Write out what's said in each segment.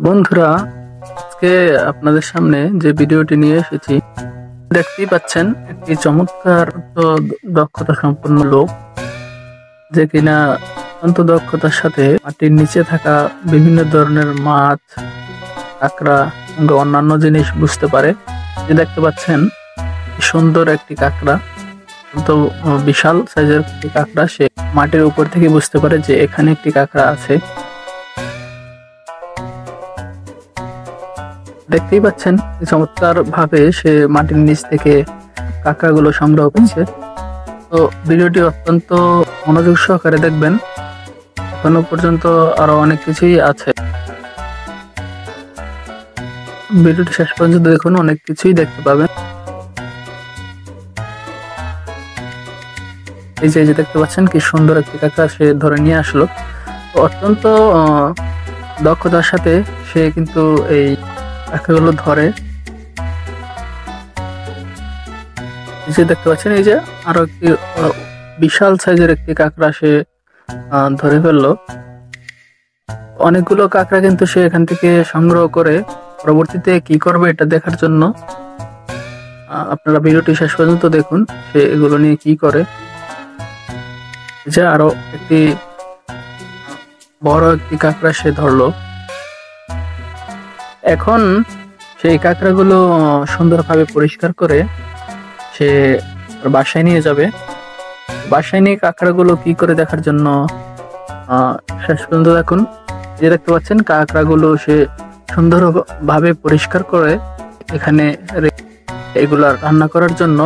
বন্ধুরা, আজকে আপনাদের সামনে যে ভিডিওটি নিয়ে এসেছি, দেখতেই পাচ্ছেন একটি চমৎকার দক্ষতা সম্পন্ন লোক, যে কিনা অত্যন্ত দক্ষতার সাথে মাটির নিচে থাকা বিভিন্ন ধরনের মাছ, কাঁকড়া এবং অন্যান্য জিনিস বুঝতে পারে। যে দেখতে পাচ্ছেন সুন্দর একটি কাঁকড়া, তো বিশাল সাইজের একটি কাঁকড়া, সে মাটির উপর থেকে বুঝতে পারে যে এখানে একটি কাঁকড়া আছে। দেখতেই পাচ্ছেন চমৎকার ভাবে সে মাটির নিচ থেকে কাঁকড়াগুলো সংগ্রহ করছে। তো ভিডিওটি অত্যন্ত মনোযোগ সহকারে দেখবেন, এখনো পর্যন্ত আরো অনেক কিছুই আছে। ভিডিওটি শেষ পর্যন্ত দেখুন, অনেক কিছুই দেখতে পাবেন। এই যে দেখতে পাচ্ছেন কি সুন্দর একটি কাঁকড়া সে ধরে নিয়ে আসলো। তো অত্যন্ত দক্ষতার সাথে সে কিন্তু এই কাঁকড়াগুলো ধরে। এই যে দেখতে পাচ্ছেন, এই যে আরো একটি বিশাল সাইজের একটি কাঁকড়া সে ধরে ফেললো। অনেকগুলো কাঁকড়া কিন্তু সে এখান থেকে সংগ্রহ করে পরবর্তীতে কি করবে এটা দেখার জন্য আপনারা ভিডিওটি শেষ পর্যন্ত দেখুন, সে এগুলো নিয়ে কি করে। যে আরো একটি বড় একটি কাঁকড়া সে ধরলো। এখন সেই কাঁকড়াগুলো সুন্দরভাবে পরিষ্কার করে সে বাসায় নিয়ে যাবে। বাসায় নিয়ে কাঁকড়াগুলো কি করে দেখার জন্য শেষ পর্যন্ত দেখুন। যে দেখতে পাচ্ছেন কাঁকড়াগুলো সে সুন্দরভাবে পরিষ্কার করে এখানে এগুলা রান্না করার জন্য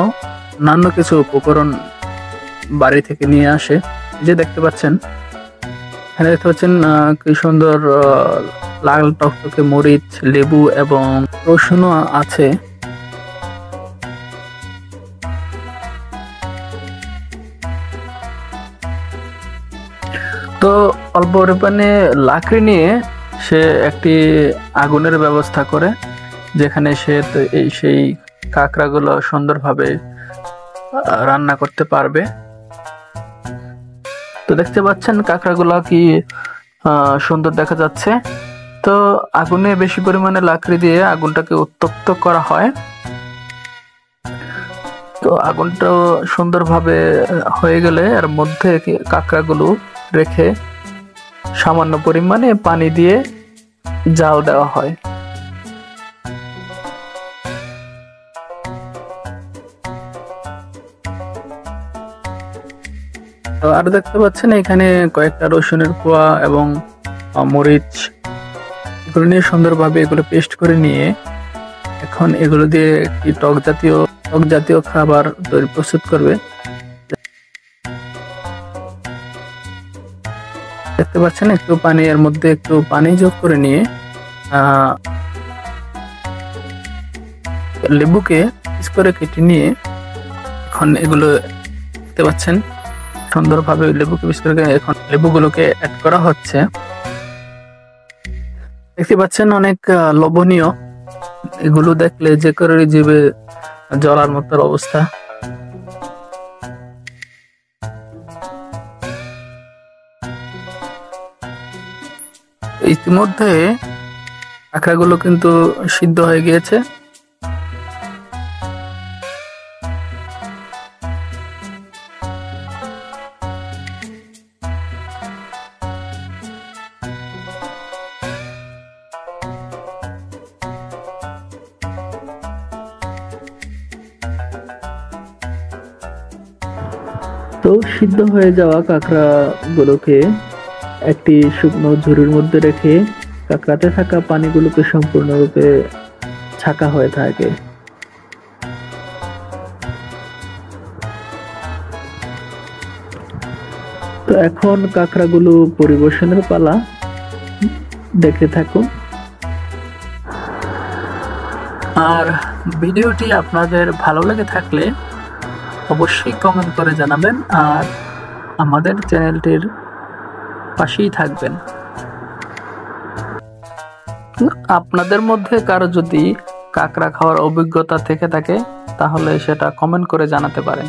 অন্যান্য কিছু উপকরণ বাড়ি থেকে নিয়ে আসে। যে দেখতে পাচ্ছেন, এখানে দেখতে পাচ্ছেন কি সুন্দর লাল টকটকে মরিচ, লেবু এবং রসুনও আছে। তো অল্প পরিমাণে লাকড়ি নিয়ে সে একটি আগুনের ব্যবস্থা করে, যেখানে সে সেই কাঁকড়াগুলো সুন্দরভাবে রান্না করতে পারবে। তো দেখতে পাচ্ছেন কাঁকড়াগুলো কি সুন্দর দেখা যাচ্ছে। তো আগুনে বেশি পরিমাণে লাকড়ি দিয়ে আগুনটাকে উত্তপ্ত করা হয়। তো আগুনটা সুন্দরভাবে হয়ে গেলে এর মধ্যে কাঁকড়াগুলো রেখে সামান্য পরিমাণে পানি দিয়ে জাল দেওয়া হয়। আর দেখতে পাচ্ছেন এখানে কয়েকটা রসুনের কোয়া এবং মরিচ, এগুলো নিয়ে সুন্দরভাবে এগুলো পেস্ট করে নিয়ে এখন এগুলো দিয়ে একটি টক জাতীয় খাবার প্রস্তুত করবে। দেখতে পাচ্ছেন একটু পানি, এর মধ্যে একটু পানি যোগ করে নিয়ে লেবুকে পিস করে কেটে নিয়ে এখন এগুলো দেখতে পাচ্ছেন সুন্দরভাবে লেবুকে পিস করে এখন লেবুগুলোকে অ্যাড করা হচ্ছে। দেখতে পাচ্ছেন অনেক লোভনীয়, এগুলো দেখলে যে করে জিভে জলার মতো অবস্থা। ইতিমধ্যে কাঁকড়াগুলো কিন্তু সিদ্ধ হয়ে গিয়েছে। তো সিদ্ধ হয়ে যাওয়া কাঁকড়া গুলোকে একটি শুকনো ঝুড়ির মধ্যে রেখে কাঁকড়াতে থাকা পানিগুলোকে সম্পূর্ণরূপে ছাঁকা হয়ে থাকে। তো এখন কাঁকড়াগুলো পরিবেশনের পালা, দেখে থাকুন। আর ভিডিওটি আপনাদের ভালো লেগে থাকলে অবশ্যই কমেন্ট করে জানাবেন, আর আমাদের চ্যানেলটির পাশেই থাকবেন। আপনাদের মধ্যে কারো যদি কাঁকড়া খাওয়ার অভিজ্ঞতা থেকে থাকে তাহলে সেটা কমেন্ট করে জানাতে পারেন।